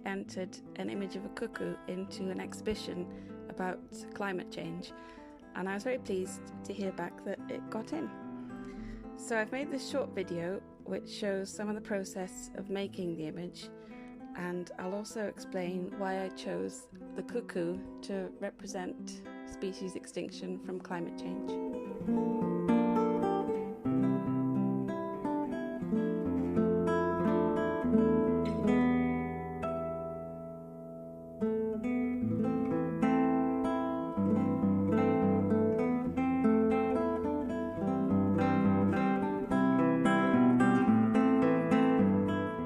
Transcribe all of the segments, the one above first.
entered an image of a cuckoo into an exhibition about climate change, and I was very pleased to hear back that it got in. So I've made this short video which shows some of the process of making the image, and I'll also explain why I chose the cuckoo to represent species extinction from climate change.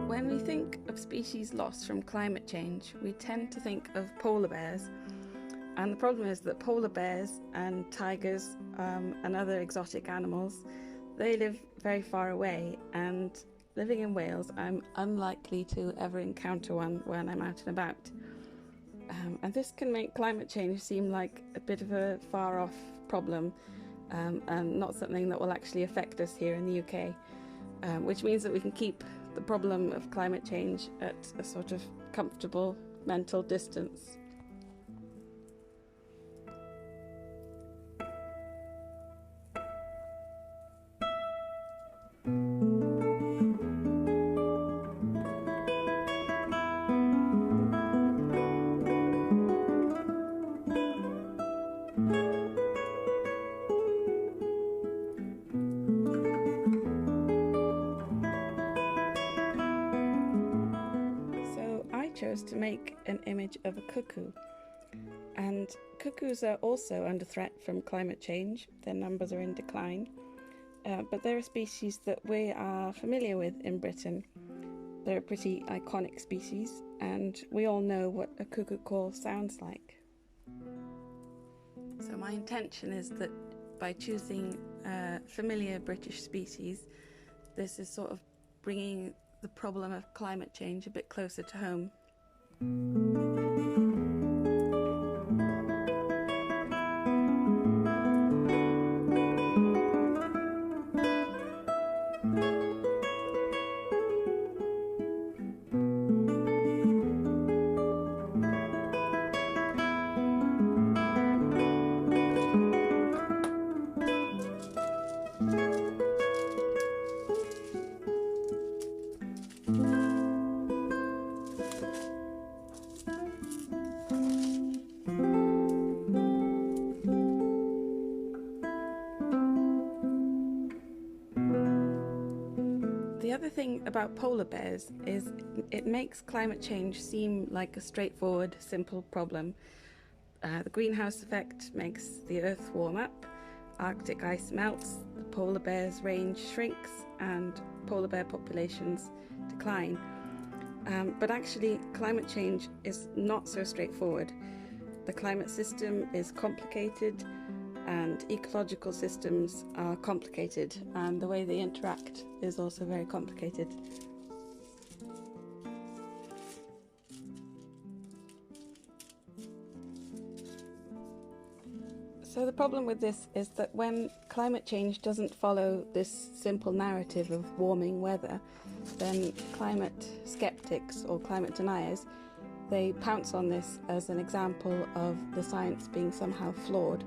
When we think of species lost from climate change, we tend to think of polar bears. And the problem is that polar bears and tigers and other exotic animals, they live very far away, and living in Wales, I'm unlikely to ever encounter one when I'm out and about. And this can make climate change seem like a bit of a far-off problem and not something that will actually affect us here in the UK, which means that we can keep the problem of climate change at a sort of comfortable mental distance. Chose to make an image of a cuckoo, and cuckoos are also under threat from climate change. Their numbers are in decline, but they're a species that we are familiar with in Britain. They're a pretty iconic species, and we all know what a cuckoo call sounds like. So my intention is that by choosing a familiar British species, this is sort of bringing the problem of climate change a bit closer to home. The other thing about polar bears is it makes climate change seem like a straightforward, simple problem. The greenhouse effect makes the Earth warm up, Arctic ice melts, the polar bear's range shrinks, and polar bear populations decline. But actually, climate change is not so straightforward. The climate system is complicated, and ecological systems are complicated, and the way they interact is also very complicated. So the problem with this is that when climate change doesn't follow this simple narrative of warming weather, then climate skeptics or climate deniers, they pounce on this as an example of the science being somehow flawed.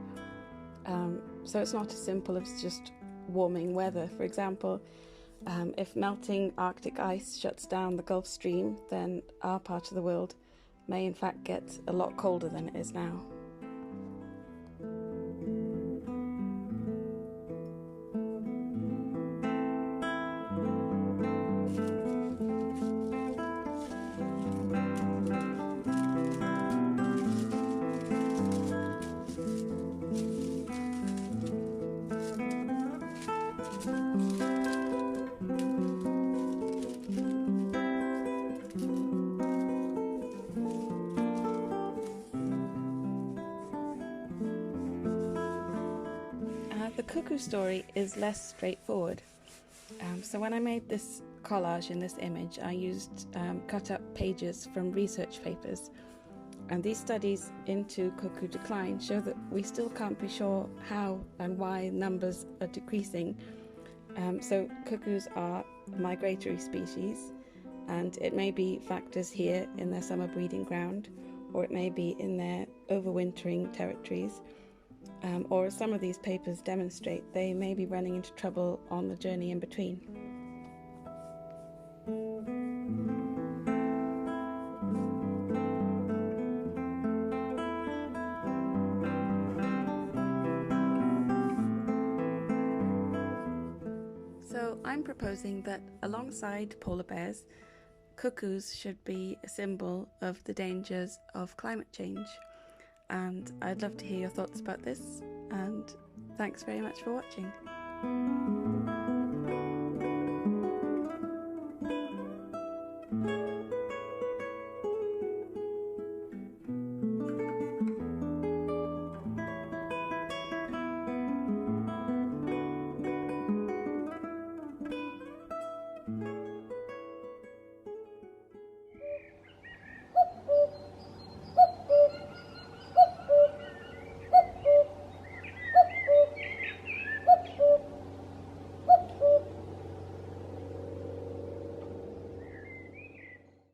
So it's not as simple as just warming weather. For example, if melting Arctic ice shuts down the Gulf Stream, then our part of the world may in fact get a lot colder than it is now. The cuckoo story is less straightforward. So when I made this collage in this image, I used cut up pages from research papers, and these studies into cuckoo decline show that we still can't be sure how and why numbers are decreasing. So cuckoos are a migratory species, and it may be factors here in their summer breeding ground, or it may be in their overwintering territories, or as some of these papers demonstrate, they may be running into trouble on the journey in between. So I'm proposing that alongside polar bears, cuckoos should be a symbol of the dangers of climate change. And I'd love to hear your thoughts about this, and thanks very much for watching.